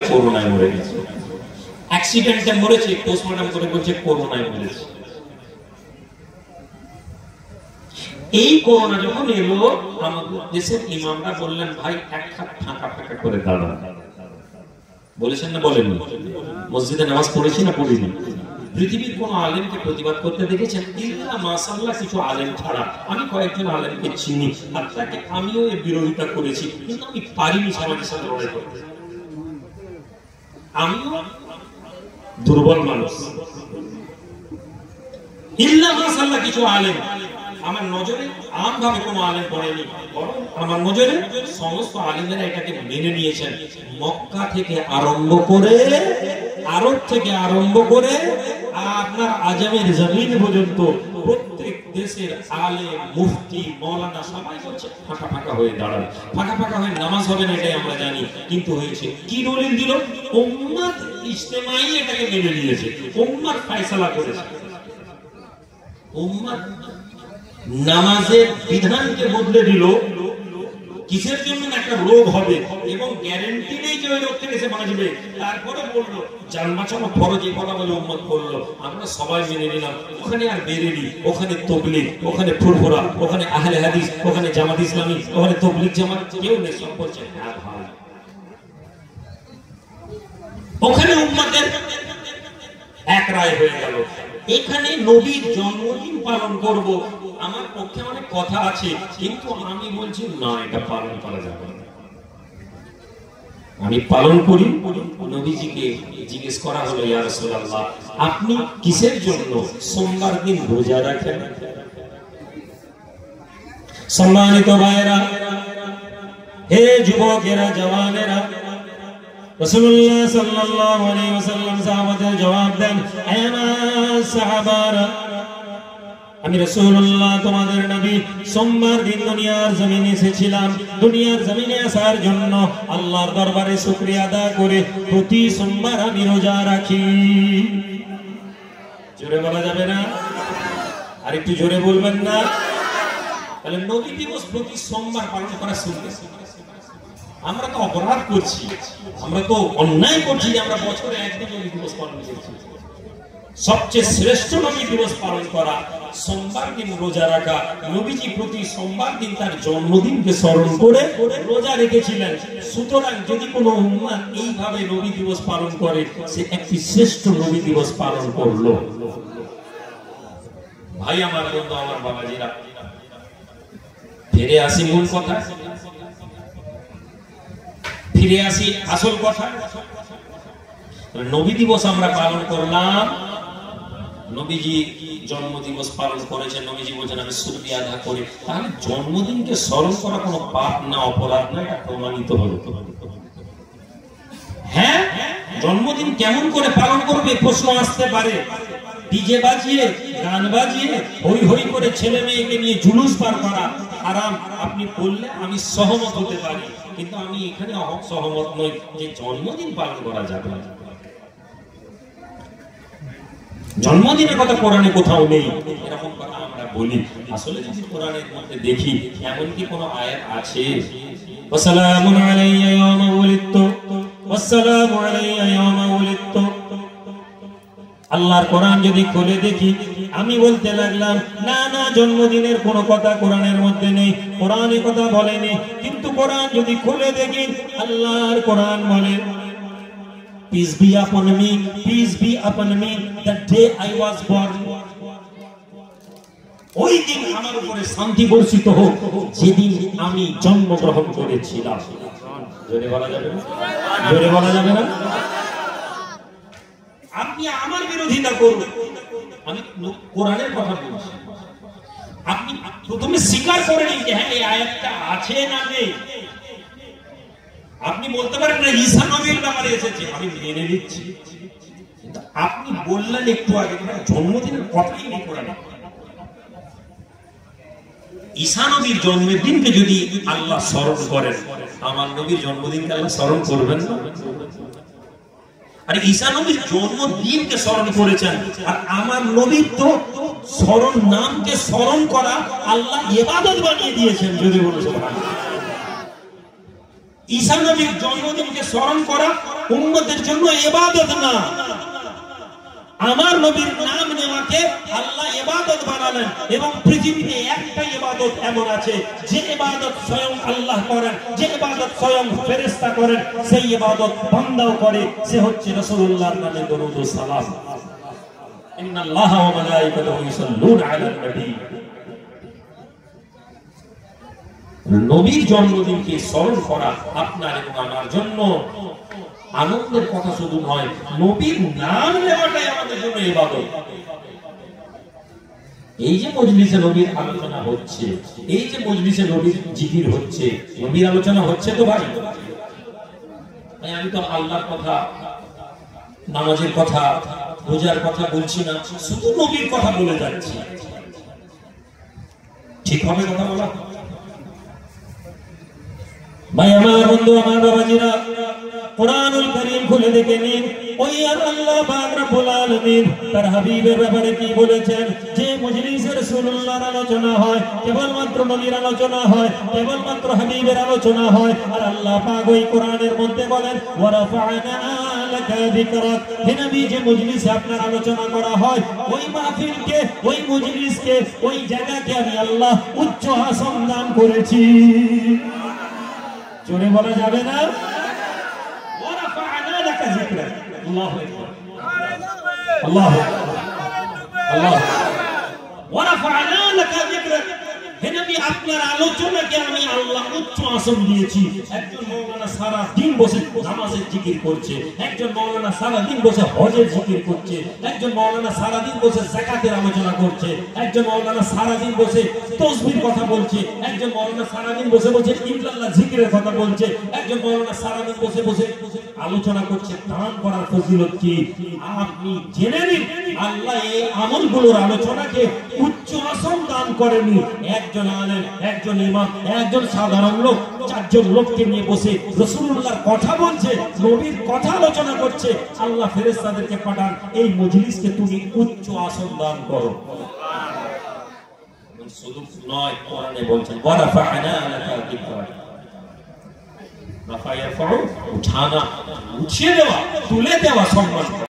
করোনায় মরে গেছে, অ্যাক্সিডেন্টে মরেছে, পোস্টমর্টম করে বলছে করোনায় মরেছে। এই করোনা যখন এলো আমাদের দেশের ইমামরা বললেন, ভাই এক হাত ফাঁকা ফাঁকা করে দাঁড়ান। বলেছেন না বলেননি? মসজিদে নামাজ পড়েছি না পড়িনি? পৃথিবীর কোন আলেমকে প্রতিবাদ করতে দেখেছেন? ইল্লা মাশাআল্লাহ কিছু আলেম ছাড়া। আমি কয়েকজন আলেমকে চিনি, আর তাকে আমিও এর বিরোধিতা করেছি, কিন্তু আমি পারিনি সমাজের সাথে লড়াই করতে। আমিও দুর্বল মানুষ। ইল্লা মাশাআল্লাহ কিছু আলেম আমার নজরে আমভাবে কোন আলেম পড়েনি, বরং আমার নজরে সমস্ত আলেমেরা এটাকে মেনে নিয়েছেন। মক্কা থেকে আরম্ভ করে, আরব থেকে আরম্ভ করে আপনার আজমের জমিন পর্যন্ত প্রত্যেক দেশের আলেম, মুফতি, মাওলানা সবাই হচ্ছে ফাঁকা ফাঁকা হয়ে দাঁড়ান। ফাঁকা ফাঁকা হয়ে নামাজ হবে না এটাই আমরা জানি, কিন্তু হয়েছে কি দলিল দিল? উম্মাত ইজতেমাই এটাকে মেনে নিয়েছে, উম্মাত ফয়সালা করেছে। উম্মাত নামাজের বিধানকে বদলে দিল। কিসের জন্য? একটা রোগ হবে এবং গ্যারান্টি নেই যে ওই রোগ থেকে সে বাঁচবে, তারপরে বললো জান বাঁচানো ফরজ, এই কথা বলে উম্মত করলো। আমরা সবাই মেনে নিলাম। ওখানে আর বেরেলি, ওখানে তবলিগ, ওখানে ফুরফুরা, ওখানে আহলে হাদিস, ওখানে জামাত ইসলামী, ওখানে তবলিগ জামাত কেউ নেই, সব করছে হ্যাঁ ভাই। ওখানে উম্মতের এক রায় হয়ে গেল। এখানে নবীর জন্মদিন পালন করব, আমার পক্ষে অনেক কথা আছে, কিন্তু আমি বলছি না, এটা পালন করা যাবে না। আমি পালন করি। নবীজিকে জিজ্ঞেস করা হলো, ইয়া রাসূলুল্লাহ, আপনি কিসের জন্য সোমবার দিন রোজা রাখেন? সম্মানিত ভাইরা, হে যুবকেরা, জওয়ানেরা, রাসূলুল্লাহ সাল্লাল্লাহু আলাইহি ওয়াসাল্লাম সাহাবাদের জবাব দেন, হে সাহাবারা, আমি রাসূলুল্লাহ তোমাদের নবী সোমবার দিন দুনিয়ার জমিনে এসেছিলাম। দুনিয়ার জমিনে আসার জন্য আল্লাহর দরবারে শুকরিয়া আদায় করে প্রতি সোমবার আমি রোজা রাখি। জোরে বলা যাবে না? আর একটু জোরে বলবেন না? তাহলে নবী দিবস প্রতি সোমবার পালন করা শুনতে, আমরা তো অপরাধ করছি, আমরা তো অন্যায় করছি যে আমরা বছরে একদিন নবী দিবস পালন করছি। সবচেয়ে শ্রেষ্ঠ নবী দিবস পালন করা সোমবার দিন রোজা রাখা। নবীজি প্রতি সোমবার দিন তার জন্মদিনকে স্মরণ করে রোজা রেখেছিলেন। সুতরাং যদি কোনো উম্মাহ এইভাবে নবী দিবস পালন করে, সে একটি শ্রেষ্ঠ নবী দিবস পালন করলো। ভাই আমার, বন্ধু আমার, বাবাজিরা, ফিরে আসি মূল কথা, ফিরে আসি আসল কথা। নবী দিবস আমরা পালন করলাম, নবীজি জন্ম দিবস পালন করেছেন, নবীজি বলছেন আমি শুকরিয়া আদা করি। তাহলে জন্মদিনকে স্মরণ করা কোনো পাপ না, অপরাধ না, এটা প্রমাণিত হলো। হ্যাঁ, জন্মদিন কেমন করে পালন করবে প্রশ্ন আসতে পারে। ডিজে বাজিয়ে, গান বাজিয়ে, হই হই করে ছেলে মেয়েকে নিয়ে জুলুস পার করা হারাম, আপনি বললে আমি সহমত হতে পারি, কিন্তু আমি এখানে সহমত নই যে জন্মদিন পালন করা যাবে না। জন্মদিনের কথা কোরআনে কোথাও নেই, এরকম কথা আমরা বলি। আসলে যদি কোরআনের মধ্যে দেখি, এমন কি কোনো আয়াত আছে? ওয়াসালামুন আলাইয়া ইয়াওমা উলিদতু ওয়াসসালামু আলাইয়া ইয়াওমা উলিদতু। আল্লাহর কোরআন যদি খুলে দেখি, আমি বলতে লাগলাম না না, জন্মদিনের কোনো কথা কোরআনের মধ্যে নেই, কোরআনে কথা বলেনি। কিন্তু কোরআন যদি খুলে দেখি, আল্লাহর কোরআন বলে, Peace be upon me, peace be upon me, the day I was born. ওই দিন আমার উপরে শান্তি বর্ষিত হোক যেদিন আমি জন্মগ্রহণ করেছিলাম। জোরে বলা যাবে না? জোরে বলা যাবে না? আপনি আমার বিরোধিতা করুন, আমি কোরআনের কথা বলছি। আপনি প্রথমে স্বীকার করে নিন যে হ্যাঁ এই আয়াতটা আছে না নেই। আপনি বলতে পারেন না ঈসা নবীর ব্যাপারে এসেছে, আমি মেনে নিচ্ছি, কিন্তু আপনি বললেন একটু আগে জন্মদিনের কথাই নেই কোরআনে। ঈসা নবীর জন্মদিনকে যদি আল্লাহ স্মরণ করেন, আমার নবীর জন্মদিনকে আল্লাহ স্মরণ করবেন না? আর ঈসা নবীর জন্মদিনকে স্মরণ করেছেন, আর আমার নবীর তো স্মরণ নামকে স্মরণ করা আল্লাহ ইবাদত বানিয়ে দিয়েছেন। যদি বলেছেন ঈসা নবীর জন্মদিনকে স্মরণ করা উম্মতের জন্য ইবাদত না। আমার নবীর নাম নেওয়াকে আল্লাহ ইবাদত বানালেন, এবং পৃথিবীতে একটা ইবাদত এমন আছে যে ইবাদত স্বয়ং আল্লাহ করেন, যে ইবাদত স্বয়ং ফেরেশতা করেন, সেই ইবাদত বান্দাও করে, সে হচ্ছে রাসূলুল্লাহর নামে দরুদ ও সালাম। ইন্নাল্লাহা ওয়া মালাইকাতাহু ইউসাল্লুনা আলান নবী। নবীর জন্মদিনকে স্মরণ করা আপনার এবং আমার জন্য আনন্দের কথা শুধু নয়, নবীর নাম নেওয়াটাই আমাদের জন্য ইবাদত। এই যে মজলিসে নবীর আলোচনা হচ্ছে, এই যে মজলিসে নবীর জিকির হচ্ছে, নবীর আলোচনা হচ্ছে তো ভাই। আমি তো আল্লাহর কথা, নামাজের কথা, রোজার কথা বলছি না, শুধু নবীর কথা বলে যাচ্ছি। ঠিক হবে কথা বলা? ভাই আমার, বন্ধু আমার, বাবাজিরা, কুরআনুল কারীম খুলে দেখে নিন। ওই আল্লাহ পাক রব্বুল আলামিন তার হাবিবের ব্যাপারে কি বলেছেন? যে মজলিসে রাসূলুল্লাহর আলোচনা হয়, কেবলমাত্র নবীর আলোচনা হয়, কেবলমাত্র হাবিবের আলোচনা হয়, আর আল্লাহ পাক ওই কোরআনের মধ্যে বলেন ওয়া রাফা'না লাকা যিকরাক। হে নবী, যে মজলিসে আপনার আলোচনা করা হয়, ওই মাহফিলকে, ওই মজলিসকে, ওই জায়গাকে আমি আল্লাহ উচ্চ আসন দান করেছি। জোরে বলা যাবে না? ওয়া রাফা'না লাকা যিকরাক। আল্লাহু আকবার, আল্লাহু আকবার, আল্লাহু আকবার। ওয়া রাফা'না লাকা যিকরাক। হে নবী, আপনার আলোচনাকে আমি আল্লাহ উচ্চ আসন দিয়েছি। একজন মাওলানা সারা দিন বসে নামাজের জিকির করছে, একজন মাওলানা সারা দিন বসে হজের জিকির করছে, একজন মাওলানা সারা দিন বসে যাকাতের আলোচনা করছে, একজন মাওলানা সারা দিন বসে তাসবিহর কথা বলছে, একজন মাওলানা সারা দিন বসে বসে ইল্লাল্লাহ জিকিরের কথা বলছে, একজন মাওলানা সারা দিন বসে বসে আলোচনা করছে দান করার ফজিলত কি। আপনি জেনে নিন, আল্লাহ এই আমলগুলোর আলোচনাকে উচ্চ আসন দান করেনি। একজন আলেম, একজন ইমাম, একজন সাধারণ লোক, চারজন লোককে নিয়ে বসে রাসূলুল্লাহর কথা বলছে, নবীর কথা আলোচনা করছে। আল্লাহ ফেরেশতাদেরকে পাঠান, এই মজলিসকে তুমি উচ্চ আসন দান করো। শুধু নয়, কোরআনে বলছেন ওয়া রাফা'না লাকা যিকরাক। রাফা ইয়ারফাউ, উঠানা, উঠিয়ে দেওয়া, তুলে দেওয়া, সম্মান।